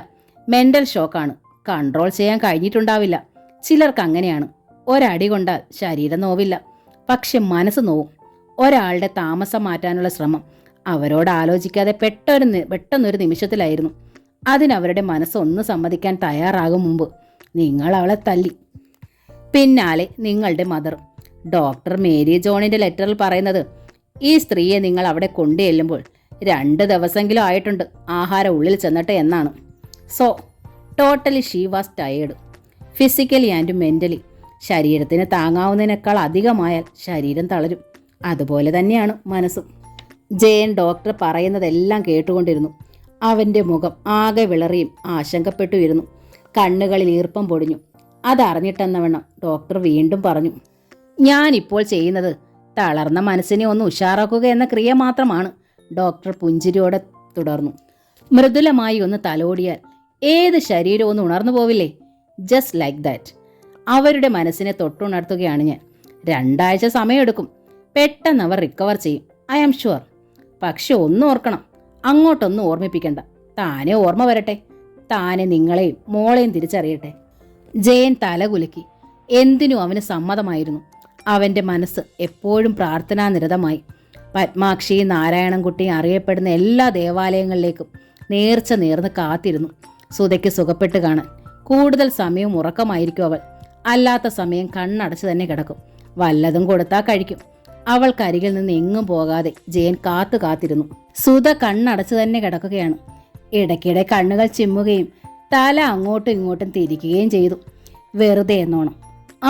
മെന്റൽ ഷോക്കാണ്. കൺട്രോൾ ചെയ്യാൻ കഴിഞ്ഞിട്ടുണ്ടാവില്ല. ചിലർക്ക് അങ്ങനെയാണ്. ഒരടി കൊണ്ടാൽ ശരീരം നോവില്ല, പക്ഷെ മനസ്സ് നോവും. ഒരാളുടെ താമസം മാറ്റാനുള്ള ശ്രമം അവരോട് ആലോചിക്കാതെ പെട്ടെന്നൊരു നിമിഷത്തിലായിരുന്നു. അതിനവരുടെ മനസ്സൊന്ന് സമ്മതിക്കാൻ തയ്യാറാകും മുമ്പ് നിങ്ങൾ അവളെ തല്ലി. പിന്നാലെ നിങ്ങളുടെ മദർ. ഡോക്ടർ മേരി ജോണിന്റെ ലെറ്ററിൽ പറയുന്നത് ഈ സ്ത്രീയെ നിങ്ങൾ അവിടെ കൊണ്ടുചെല്ലുമ്പോൾ 2 ദിവസമെങ്കിലും ആയിട്ടുണ്ട് ആഹാരം ഉള്ളിൽ ചെന്നിട്ട് എന്നാണ്. So totally she was tired, physically and mentally. ശരീരത്തിന് താങ്ങാവുന്നതിനേക്കാൾ അധികമായാൽ ശരീരം തളരും. അതുപോലെ തന്നെയാണ് മനസ്സും. ജയൻ ഡോക്ടർ പറയുന്നതെല്ലാം കേട്ടുകൊണ്ടിരുന്നു. അവൻ്റെ മുഖം ആകെ വിളറിയും ആശങ്കപ്പെട്ടുയിരുന്നു. കണ്ണുകളിൽ ഈർപ്പം പൊടിഞ്ഞു. അതറിഞ്ഞിട്ടെന്നവണ്ണം ഡോക്ടർ വീണ്ടും പറഞ്ഞു, ഞാനിപ്പോൾ ചെയ്യുന്നത് തളർന്ന മനസ്സിനെ ഒന്ന് ഉഷാറാക്കുക എന്ന ക്രിയ മാത്രമാണ്. ഡോക്ടർ പുഞ്ചിരിയോടെ തുടർന്നു. മൃദുലമായി ഒന്ന് തലോടിയാൽ ഏത് ശരീരവും ഒന്ന് ഉണർന്നു പോവില്ലേ? Just like that. അവരുടെ മനസ്സിനെ തൊട്ടുണർത്തുകയാണ് ഞാൻ. 2 ആഴ്ച സമയമെടുക്കും. പെട്ടെന്ന് അവർ റിക്കവർ ചെയ്യും, ഐ ആം ഷുവർ. പക്ഷെ ഒന്നും ഓർക്കണം, അങ്ങോട്ടൊന്നും ഓർമ്മിപ്പിക്കണ്ട. താനെ ഓർമ്മ വരട്ടെ, താനെ നിങ്ങളെയും മോളെയും തിരിച്ചറിയട്ടെ. ജയൻ തലകുലുക്കി. എന്തിനും അവന് സമ്മതമായിരുന്നു. അവൻ്റെ മനസ്സ് എപ്പോഴും പ്രാർത്ഥനാനിരതമായി. പത്മാക്ഷി നാരായണൻകുട്ടി അറിയപ്പെടുന്ന എല്ലാ ദേവാലയങ്ങളിലേക്കും നേർച്ച നേർന്ന് കാത്തിരുന്നു സുധയ്ക്ക് സുഖപ്പെട്ട് കാണാൻ. കൂടുതൽ സമയം ഉറക്കമായിരിക്കും അവൾ. അല്ലാത്ത സമയം കണ്ണടച്ച് തന്നെ കിടക്കും. വല്ലതും കൊടുത്താൽ കഴിക്കും. അവൾക്കരികിൽ നിന്ന് എങ്ങും പോകാതെ ജയൻ കാത്തിരുന്നു. സുധ കണ്ണടച്ച് തന്നെ കിടക്കുകയാണ്. ഇടയ്ക്കിടെ കണ്ണുകൾ ചിമ്മുകയും തല അങ്ങോട്ടും ഇങ്ങോട്ടും തിരിക്കുകയും ചെയ്തു. വെറുതെ എന്നോണം.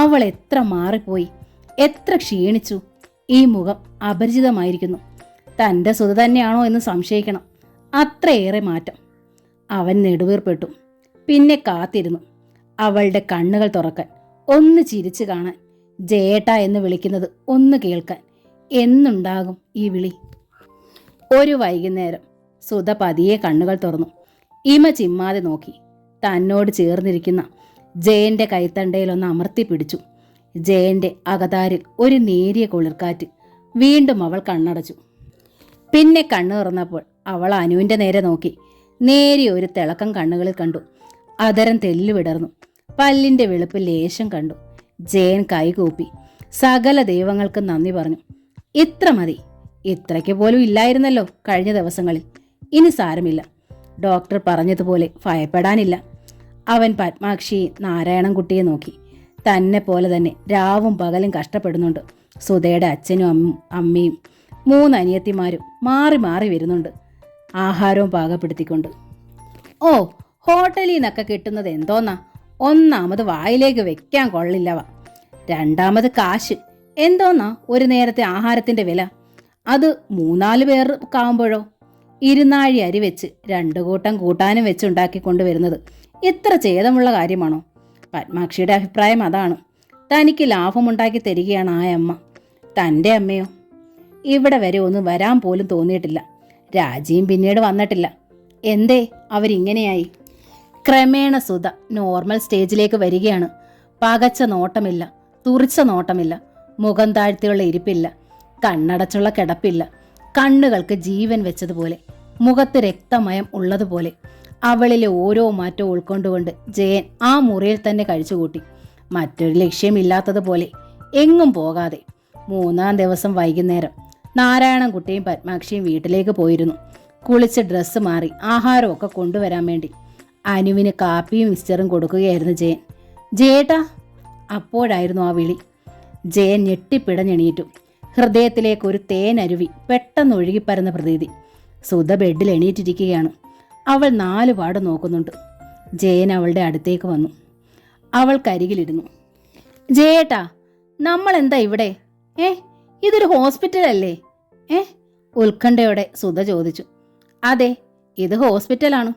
അവൾ എത്ര മാറിപ്പോയി, എത്ര ക്ഷീണിച്ചു. ഈ മുഖം അപരിചിതമായിരിക്കുന്നു. തൻ്റെ സുധ തന്നെയാണോ എന്ന് സംശയിക്കണം. അത്രയേറെ മാറ്റം. അവൻ നെടുവീർപ്പെട്ടു. പിന്നെ കാത്തിരുന്നു അവളുടെ കണ്ണുകൾ തുറക്കാൻ, ഒന്ന് ചിരിച്ചു കാണാൻ, ജയേട്ട എന്ന് വിളിക്കുന്നത് ഒന്ന് കേൾക്കാൻ. എന്നുണ്ടാകും ഈ വിളി? ഒരു വൈകുന്നേരം സുധ പതിയെ കണ്ണുകൾ തുറന്നു. ഇമ ചിമ്മാതെ നോക്കി. തന്നോട് ചേർന്നിരിക്കുന്ന ജയന്റെ കൈത്തണ്ടയിലൊന്ന് അമർത്തി പിടിച്ചു. ജയന്റെ അകതാരിൽ ഒരു നേരിയ കുളിർക്കാറ്റ്. വീണ്ടും അവൾ കണ്ണടച്ചു. പിന്നെ കണ്ണു തുറന്നപ്പോൾ അവൾ അനുവിൻ്റെ നേരെ നോക്കി. നേരിയ ഒരു തിളക്കം കണ്ണുകളിൽ കണ്ടു. അതരം തെല്ലുവിടർന്നു. പല്ലിൻ്റെ വെളുപ്പ് ലേശം കണ്ടു. ജയൻ കൈകൂപ്പി സകല ദൈവങ്ങൾക്കും നന്ദി പറഞ്ഞു. ഇത്ര മതി. ഇത്രയ്ക്ക് പോലും ഇല്ലായിരുന്നല്ലോ കഴിഞ്ഞ ദിവസങ്ങളിൽ. ഇനി സാരമില്ല. ഡോക്ടർ പറഞ്ഞതുപോലെ ഭയപ്പെടാനില്ല. അവൻ പത്മാക്ഷി നാരായണൻകുട്ടിയെ നോക്കി. തന്നെ പോലെ തന്നെ രാവും പകലും കഷ്ടപ്പെടുന്നുണ്ട്. സുധയുടെ അച്ഛനും അമ്മയും 3 അനിയത്തിമാരും മാറി മാറി വരുന്നുണ്ട്, ആഹാരവും പാകപ്പെടുത്തിക്കൊണ്ട്. ഓ, ഹോട്ടലിൽ നിന്നൊക്കെ കിട്ടുന്നത് എന്തോന്നാ? ഒന്നാമത് വായിലേക്ക് വെക്കാൻ കൊള്ളില്ലവ. രണ്ടാമത് കാശ് എന്തോന്നാ ഒരു നേരത്തെ ആഹാരത്തിൻ്റെ വില. അത് 3-4 പേർ കാവുമ്പോഴോ 2 അരി വെച്ച് 2 കൂട്ടം കൂട്ടാനും വെച്ചുണ്ടാക്കി കൊണ്ടുവരുന്നത് ഇത്ര ഛേദമുള്ള കാര്യമാണോ? പത്മാക്ഷിയുടെ അഭിപ്രായം അതാണ്. തനിക്ക് ലാഭമുണ്ടാക്കി തരികയാണ് ആ അമ്മ. തൻ്റെ അമ്മയോ? ഇവിടെ വരെ ഒന്നും വരാൻ പോലും തോന്നിയിട്ടില്ല. രാജിയും പിന്നീട് വന്നിട്ടില്ല. എന്തേ അവരിങ്ങനെയായി? ക്രമേണ സുധ നോർമൽ സ്റ്റേജിലേക്ക് വരികയാണ്. പകച്ച നോട്ടമില്ല, തുറിച്ച നോട്ടമില്ല, മുഖം താഴ്ത്തിയുള്ള ഇരിപ്പില്ല, കണ്ണടച്ചുള്ള കിടപ്പില്ല. കണ്ണുകൾക്ക് ജീവൻ വെച്ചതുപോലെ, മുഖത്ത് രക്തമയം ഉള്ളതുപോലെ. അവളിലെ ഓരോ മാറ്റവും ഉൾക്കൊണ്ടുകൊണ്ട് ജയൻ ആ മുറിയിൽ തന്നെ കഴിച്ചുകൂട്ടി. മറ്റൊരു ലക്ഷ്യമില്ലാത്തതുപോലെ, എങ്ങും പോകാതെ. 3-ാം ദിവസം വൈകുന്നേരം നാരായണൻകുട്ടിയും പത്മാക്ഷിയും വീട്ടിലേക്ക് പോയിരുന്നു. കുളിച്ച് ഡ്രസ്സ് മാറി ആഹാരമൊക്കെ കൊണ്ടുവരാൻ വേണ്ടി അനുവിന് കാപ്പിയും മിക്സ്ചറും കൊടുക്കുകയായിരുന്നു ജയൻ. ജയേട്ടാ! അപ്പോഴായിരുന്നു ആ വിളി. ജയൻ ഞെട്ടിപ്പിടഞ്ഞെണീറ്റു. ഹൃദയത്തിലേക്ക് ഒരു തേനരുവി പെട്ടെന്ന് ഒഴുകിപ്പരുന്ന പ്രതീതി. സുധ ബെഡിൽ എണീറ്റിരിക്കുകയാണ്. അവൾ 4 പാട് നോക്കുന്നുണ്ട്. ജയൻ അവളുടെ അടുത്തേക്ക് വന്നു. അവൾക്കരികിലിരുന്നു. ജയേട്ടാ, നമ്മൾ എന്താ ഇവിടെ? ഇതൊരു ഹോസ്പിറ്റലല്ലേ? ഉത്കണ്ഠയോടെ സുധ ചോദിച്ചു. അതെ, ഇത് ഹോസ്പിറ്റലാണ്,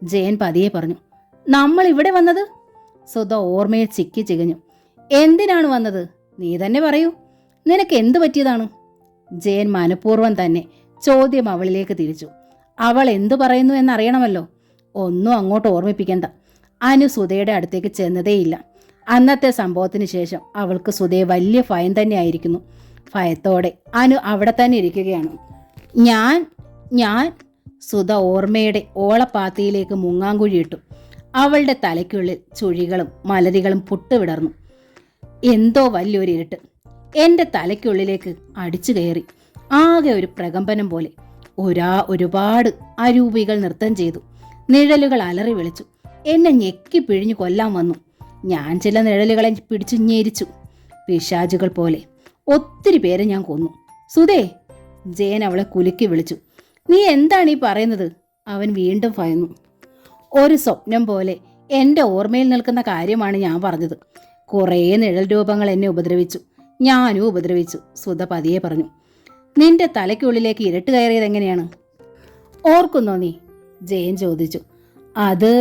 ജയൻ പതിയെ പറഞ്ഞു. നമ്മൾ ഇവിടെ വന്നത്? സുധ ഓർമ്മയിൽ ചിക്കി ചികഞ്ഞു. എന്തിനാണ് വന്നത്? നീ തന്നെ പറയൂ. നിനക്ക് എന്തു പറ്റിയതാണ്? ജയൻ മനഃപൂർവ്വം തന്നെ ചോദ്യം അവളിലേക്ക് തിരിച്ചു. അവൾ എന്തു പറയുന്നു എന്നറിയണമല്ലോ. ഒന്നും അങ്ങോട്ട് ഓർമ്മിപ്പിക്കണ്ട. അനു സുധയുടെ അടുത്തേക്ക് ചെന്നതേയില്ല. അന്നത്തെ സംഭവത്തിന് ശേഷം അവൾക്ക് സുധയെ വലിയ ഭയം തന്നെ ആയിരിക്കുന്നു. ഭയത്തോടെ അനു അവിടെ തന്നെ ഇരിക്കുകയാണ്. ഞാൻ സുധ ഓർമ്മയുടെ ഓളപ്പാത്തിയിലേക്ക് മുങ്ങാങ്കുഴിയിട്ടു. അവളുടെ തലയ്ക്കുള്ളിൽ ചുഴികളും മലരികളും പുട്ടുവിടർന്നു. എന്തോ വലിയൊരു ഇരുട്ട് എൻ്റെ തലയ്ക്കുള്ളിലേക്ക് അടിച്ചു കയറി. ആകെ ഒരു പ്രകമ്പനം പോലെ. ഒരുപാട് അരൂപികൾ നൃത്തം ചെയ്തു. നിഴലുകൾ അലറി വിളിച്ചു. എന്നെ ഞെക്കി പിഴിഞ്ഞു കൊല്ലാൻ വന്നു. ഞാൻ ചില നിഴലുകളെ പിടിച്ചു ഞെരിച്ചു. പിശാചുകൾ പോലെ ഒത്തിരി പേരെ ഞാൻ കൊന്നു. സുധേ! ജയൻ അവളെ കുലുക്കി വിളിച്ചു. നീ എന്താണ് ഈ പറയുന്നത്? അവൻ വീണ്ടും ഭയന്നു. ഒരു സ്വപ്നം പോലെ എൻ്റെ ഓർമ്മയിൽ നിൽക്കുന്ന കാര്യമാണ് ഞാൻ പറഞ്ഞത്. കുറേ നിഴൽ രൂപങ്ങൾ എന്നെ ഉപദ്രവിച്ചു. ഞാനും ഉപദ്രവിച്ചു, സുധ പതിയെ പറഞ്ഞു. നിന്റെ തലയ്ക്കുള്ളിലേക്ക് ഇരട്ട് കയറിയത് എങ്ങനെയാണ്? ഓർക്കുന്നോ നീ? ജയൻ ചോദിച്ചു. അത്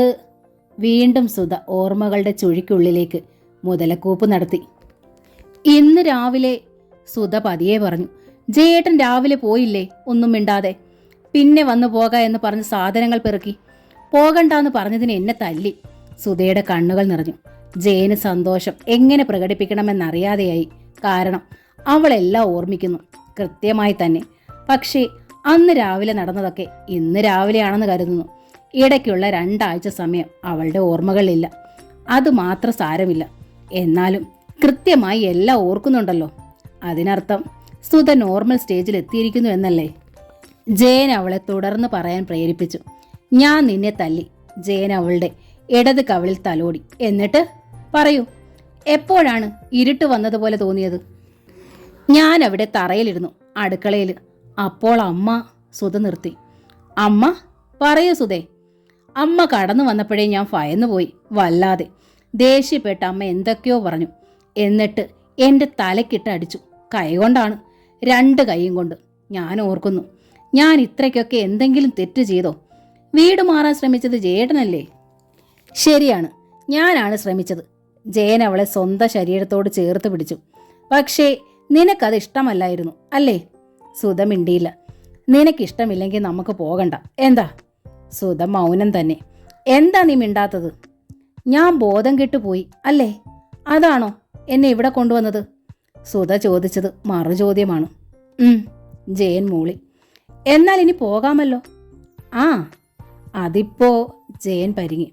വീണ്ടും സുധ ഓർമ്മകളുടെ ചുഴിക്കുള്ളിലേക്ക് മുതലക്കൂപ്പ് നടത്തി. ഇന്ന് രാവിലെ, സുധ പതിയെ പറഞ്ഞു. ജയേട്ടൻ രാവിലെ പോയില്ലേ ഒന്നും മിണ്ടാതെ? പിന്നെ വന്നു പോക എന്ന് പറഞ്ഞ് സാധനങ്ങൾ പെറുക്കി. പോകണ്ടെന്ന് പറഞ്ഞതിന് എന്നെ തല്ലി. സുധയുടെ കണ്ണുകൾ നിറഞ്ഞു. ജയന് സന്തോഷം എങ്ങനെ പ്രകടിപ്പിക്കണമെന്നറിയാതെയായി. കാരണം അവളെല്ലാം ഓർമ്മിക്കുന്നു കൃത്യമായി തന്നെ. പക്ഷേ അന്ന് രാവിലെ നടന്നതൊക്കെ ഇന്ന് രാവിലെയാണെന്ന് കരുതുന്നു. ഇടയ്ക്കുള്ള 2 ആഴ്ച സമയം അവളുടെ ഓർമ്മകളിലില്ല. അതുമാത്രം സാരമില്ല. എന്നാലും കൃത്യമായി എല്ലാം ഓർക്കുന്നുണ്ടല്ലോ. അതിനർത്ഥം സുധ നോർമൽ സ്റ്റേജിൽ എത്തിയിരിക്കുന്നു എന്നല്ലേ? ജയൻ അവളെ തുടർന്ന് പറയാൻ പ്രേരിപ്പിച്ചു. ഞാൻ നിന്നെ തല്ലി. ജയൻ അവളുടെ ഇടത് കവിളിൽ തലോടി. എന്നിട്ട് പറയൂ, എപ്പോഴാണ് ഇരുട്ട് വന്നതുപോലെ തോന്നിയത്? ഞാൻ അവിടെ തറയിലിരുന്നു, അടുക്കളയിൽ. അപ്പോൾ അമ്മ. സുധ നിർത്തി. അമ്മ? പറയൂ സുധേ. അമ്മ കടന്നു വന്നപ്പോഴേ ഞാൻ ഭയന്നു പോയി, വല്ലാതെ. ദേഷ്യപ്പെട്ട അമ്മ എന്തൊക്കെയോ പറഞ്ഞു. എന്നിട്ട് എൻ്റെ തലക്കിട്ട് അടിച്ചു. കൈകൊണ്ടാണ്, 2 കൈയും കൊണ്ട്. ഞാൻ ഓർക്കുന്നു, ഞാൻ ഇത്രയ്ക്കൊക്കെ എന്തെങ്കിലും തെറ്റ് ചെയ്തോ? വീട് മാറാൻ ശ്രമിച്ചത് ജയേട്ടനല്ലേ? ശരിയാണ്, ഞാനാണ് ശ്രമിച്ചത്. ജയൻ അവളെ സ്വന്തം ശരീരത്തോട് ചേർത്ത് പിടിച്ചു. പക്ഷേ നിനക്കത് ഇഷ്ടമല്ലായിരുന്നു അല്ലേ? സുധ മിണ്ടിയില്ല. നിനക്കിഷ്ടമില്ലെങ്കിൽ നമുക്ക് പോകണ്ട. എന്താ? സുധ മൗനം തന്നെ. എന്താ നീ മിണ്ടാത്തത്? ഞാൻ ബോധം കെട്ടുപോയി അല്ലേ? അതാണോ എന്നെ ഇവിടെ കൊണ്ടുവന്നത്? സുധ ചോദിച്ചത് മറുചോദ്യമാണ്. ജയൻ മൂളി. എന്നാൽ ഇനി പോകാമല്ലോ. ആ, അതിപ്പോ. ജയൻ പരിങ്ങി.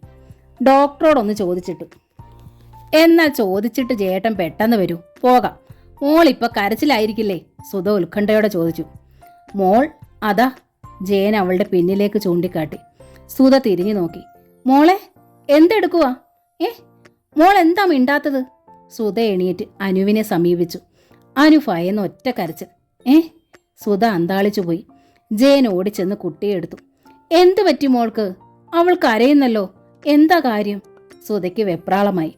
ഡോക്ടറോടൊന്ന് ചോദിച്ചിട്ട്. എന്നാൽ ചോദിച്ചിട്ട് ജയേട്ടൻ പെട്ടെന്ന് വരൂ, പോകാം. മോളിപ്പോൾ കരച്ചിലായിരിക്കില്ലേ? സുധ ഉത്കണ്ഠയോടെ ചോദിച്ചു. മോൾ അതാ. ജയൻ അവളുടെ പിന്നിലേക്ക് ചൂണ്ടിക്കാട്ടി. സുധ തിരിഞ്ഞു നോക്കി. മോളെ എന്തെടുക്കുവാ? മോൾ എന്താ മിണ്ടാത്തത്? സുധ എണീറ്റ് അനുവിനെ സമീപിച്ചു. അനു ഭയന്ന് ഒറ്റ കരച്ചിൽ. സുധ അന്താളിച്ചു പോയി. ജയൻ ഓടിച്ചെന്ന് കുട്ടിയെ എടുത്തു. എന്തു പറ്റി മോൾക്ക്? അവൾ കരയുന്നല്ലോ, എന്താ കാര്യം? സുധയ്ക്ക് വെപ്രാളമായി.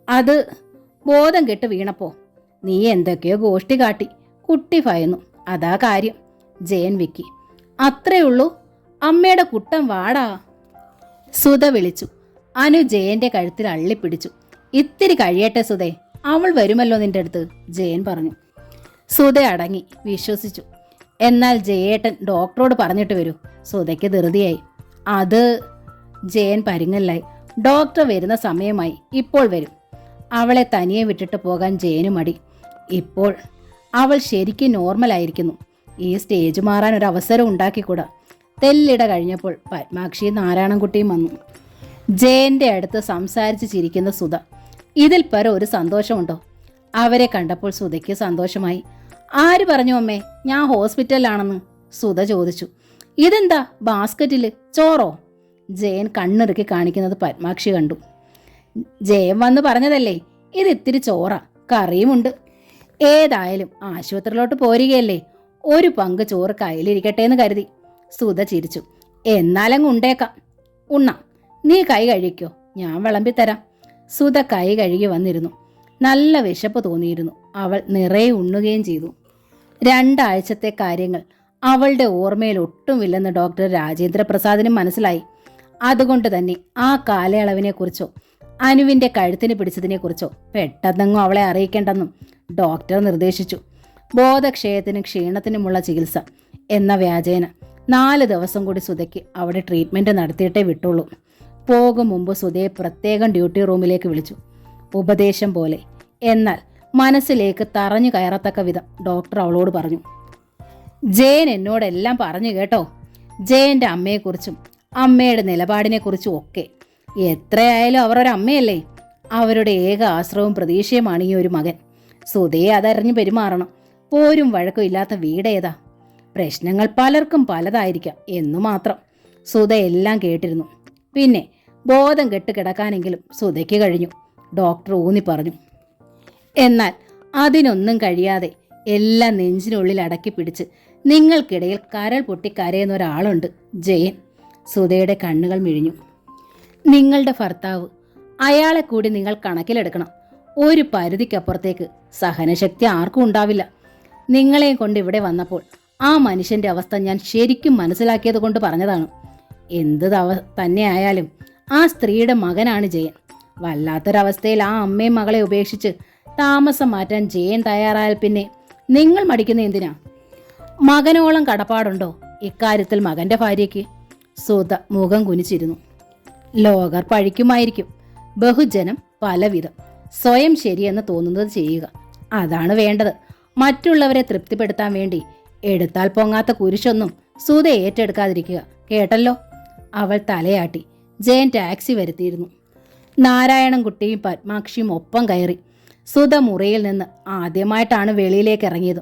അത് ബോധം കെട്ട് വീണപ്പോ നീ എന്തൊക്കെയോ ഗോഷ്ടി കാട്ടി. കുട്ടി ഭയന്നു, അതാ കാര്യം. ജയൻ വിക്കി. അത്രേ ഉള്ളൂ? അമ്മയുടെ കുട്ടൻ വാടാ. സുധ വിളിച്ചു. അനു ജയന്റെ കഴുത്തിൽ അള്ളിപ്പിടിച്ചു. ഇത്തിരി കഴിയട്ടെ സുധേ, അവൾ വരുമല്ലോ നിന്റെ അടുത്ത്, ജയൻ പറഞ്ഞു. സുധ അടങ്ങി, വിശ്വസിച്ചു. എന്നാൽ ജയേട്ടൻ ഡോക്ടറോട് പറഞ്ഞിട്ട് വരൂ. സുധയ്ക്ക് ധൃതിയായി. അത്. ജയൻ പരിങ്ങല്ലായി. ഡോക്ടർ വരുന്ന സമയമായി, ഇപ്പോൾ വരും. അവളെ തനിയെ വിട്ടിട്ട് പോകാൻ ജയന് മടി. ഇപ്പോൾ അവൾ ശരിക്കും നോർമലായിരിക്കുന്നു. ഈ സ്റ്റേജ് മാറാൻ ഒരു അവസരം ഉണ്ടാക്കിക്കൂടാ. തെല്ലിട കഴിഞ്ഞപ്പോൾ പത്മാക്ഷിയും നാരായണൻകുട്ടിയും വന്നു. ജയന്റെ അടുത്ത് സംസാരിച്ച് ചിരിക്കുന്ന സുധ. ഇതിൽ പര ഒരു സന്തോഷമുണ്ടോ? അവരെ കണ്ടപ്പോൾ സുധയ്ക്ക് സന്തോഷമായി. ആര് പറഞ്ഞു അമ്മേ ഞാൻ ഹോസ്പിറ്റലിലാണെന്ന്? സുധ ചോദിച്ചു. ഇതെന്താ ബാസ്ക്കറ്റില് ചോറോ? ജയൻ കണ്ണിറുക്കി കാണിക്കുന്നത് പത്മാക്ഷി കണ്ടു. ജയൻ വന്ന് പറഞ്ഞതല്ലേ, ഇത് ഇത്തിരി ചോറ, കറിയുമുണ്ട്. ഏതായാലും ആശുപത്രിയിലോട്ട് പോരുകയല്ലേ, ഒരു പങ്ക് ചോറ് കയ്യിലിരിക്കട്ടെ എന്ന് കരുതി. സുധ ചിരിച്ചു. എന്നാലങ്ങ് ഉണ്ടേക്കാം. ഉണ്ണാം. നീ കൈ കഴിക്കോ, ഞാൻ വിളമ്പിത്തരാം. സുധ കൈ കഴുകി വന്നിരുന്നു. നല്ല വിശപ്പ് തോന്നിയിരുന്നു. അവൾ നിറയെ ഉണ്ണുകയും ചെയ്തു. 2 ആഴ്ചത്തെ കാര്യങ്ങൾ അവളുടെ ഓർമ്മയിൽ ഒട്ടുമില്ലെന്ന് ഡോക്ടർ രാജേന്ദ്ര പ്രസാദിനും മനസ്സിലായി. അതുകൊണ്ട് തന്നെ ആ കാലയളവിനെക്കുറിച്ചോ അനുവിൻ്റെ കഴുത്തിന് പിടിച്ചതിനെക്കുറിച്ചോ പെട്ടെന്നെങ്ങും അവളെ അറിയിക്കേണ്ടെന്നും ഡോക്ടർ നിർദ്ദേശിച്ചു. ബോധക്ഷയത്തിനും ക്ഷീണത്തിനുമുള്ള ചികിത്സ എന്ന വ്യാജേന 4 ദിവസം കൂടി സുധയ്ക്ക് അവിടെ ട്രീറ്റ്മെൻറ്റ് നടത്തിയിട്ടേ വിട്ടുള്ളൂ. പോകും മുമ്പ് സുധയെ പ്രത്യേകം ഡ്യൂട്ടി റൂമിലേക്ക് വിളിച്ചു. ഉപദേശം പോലെ, എന്നാൽ മനസ്സിലേക്ക് തറഞ്ഞു കയറത്തക്ക വിധം ഡോക്ടർ അവളോട് പറഞ്ഞു. ജയൻ എന്നോടെല്ലാം പറഞ്ഞു കേട്ടോ. ജയൻ്റെ അമ്മയെക്കുറിച്ചും അമ്മയുടെ നിലപാടിനെക്കുറിച്ചും ഒക്കെ. എത്രയായാലും അവർ ഒരമ്മയല്ലേ. അവരുടെ ഏക ആശ്രയവും പ്രതീക്ഷയുമാണ് ഈ ഒരു മകൻ. സുധയെ അതറിഞ്ഞു പെരുമാറണം. പോരും വഴക്കും ഇല്ലാത്ത വീടേതാ? പ്രശ്നങ്ങൾ പലർക്കും പലതായിരിക്കാം എന്നു മാത്രം. സുധ എല്ലാം കേട്ടിരുന്നു. പിന്നെ ബോധം കെട്ട് കിടക്കാനെങ്കിലും സുധയ്ക്ക് കഴിഞ്ഞു, ഡോക്ടർ ഊന്നി പറഞ്ഞു. എന്നാൽ അതിനൊന്നും കഴിയാതെ എല്ലാം നെഞ്ചിനുള്ളിൽ അടക്കി പിടിച്ച് നിങ്ങൾക്കിടയിൽ കരൾ പൊട്ടി കരയുന്ന ഒരാളുണ്ട്, ജയൻ. സുധയുടെ കണ്ണുകൾ മിഴിഞ്ഞു. നിങ്ങളുടെ ഭർത്താവ്, അയാളെ കൂടി നിങ്ങൾ കണക്കിലെടുക്കണം. ഒരു പരിധിക്കപ്പുറത്തേക്ക് സഹനശക്തി ആർക്കും ഉണ്ടാവില്ല. നിങ്ങളെയും കൊണ്ട് ഇവിടെ വന്നപ്പോൾ ആ മനുഷ്യന്റെ അവസ്ഥ ഞാൻ ശരിക്കും മനസ്സിലാക്കിയത് കൊണ്ട് പറഞ്ഞതാണ്. എന്ത് തന്നെ ആയാലും ആ സ്ത്രീയുടെ മകനാണ് ജയൻ. വല്ലാത്തൊരവസ്ഥയിൽ ആ അമ്മയും മകളെ ഉപേക്ഷിച്ച് താമസം മാറ്റാൻ ജയൻ തയ്യാറായാൽ പിന്നെ നിങ്ങൾ മടിക്കുന്ന എന്തിനാ? മകനോളം കടപ്പാടുണ്ടോ ഇക്കാര്യത്തിൽ മകന്റെ ഭാര്യയ്ക്ക്? സുധ മുഖം കുനിച്ചിരുന്നു. ലോകർ പഴിക്കുമായിരിക്കും. ബഹുജനം പലവിധം. സ്വയം ശരിയെന്ന് തോന്നുന്നത് ചെയ്യുക, അതാണ് വേണ്ടത്. മറ്റുള്ളവരെ തൃപ്തിപ്പെടുത്താൻ വേണ്ടി എടുത്താൽ പൊങ്ങാത്ത കുരിശൊന്നും സുധ ഏറ്റെടുക്കാതിരിക്കുക, കേട്ടല്ലോ? അവൾ തലയാട്ടി. ജയൻ ടാക്സി വരുത്തിയിരുന്നു. നാരായണൻകുട്ടിയും പത്മാക്ഷിയും ഒപ്പം കയറി. സുധ മുറിയിൽ നിന്ന് ആദ്യമായിട്ടാണ് വെളിയിലേക്ക് ഇറങ്ങിയത്.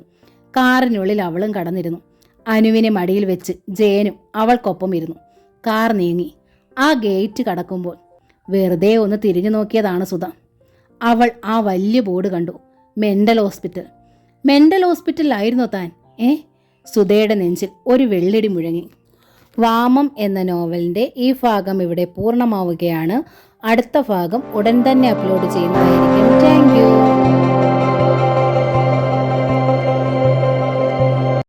കാറിനുള്ളിൽ അവളും കടന്നിരുന്നു. അനുവിനെ മടിയിൽ വെച്ച് ജയനും അവൾക്കൊപ്പം ഇരുന്നു. കാർ നീങ്ങി. ആ ഗേറ്റ് കടക്കുമ്പോൾ വെറുതെ ഒന്ന് തിരിഞ്ഞു നോക്കിയതാണ് സുധ. അവൾ ആ വലിയ ബോർഡ് കണ്ടു. Mental hospital. മെന്റൽ ഹോസ്പിറ്റലിലായിരുന്നോ താൻ? സുധയുടെ നെഞ്ചിൽ ഒരു വെള്ളിടി മുഴങ്ങി. വാമം എന്ന നോവലിൻ്റെ ഈ ഭാഗം ഇവിടെ പൂർണ്ണമാവുകയാണ്. അടുത്ത ഭാഗം ഉടൻ തന്നെ അപ്ലോഡ് ചെയ്യുന്നതായിരിക്കും. Thank you.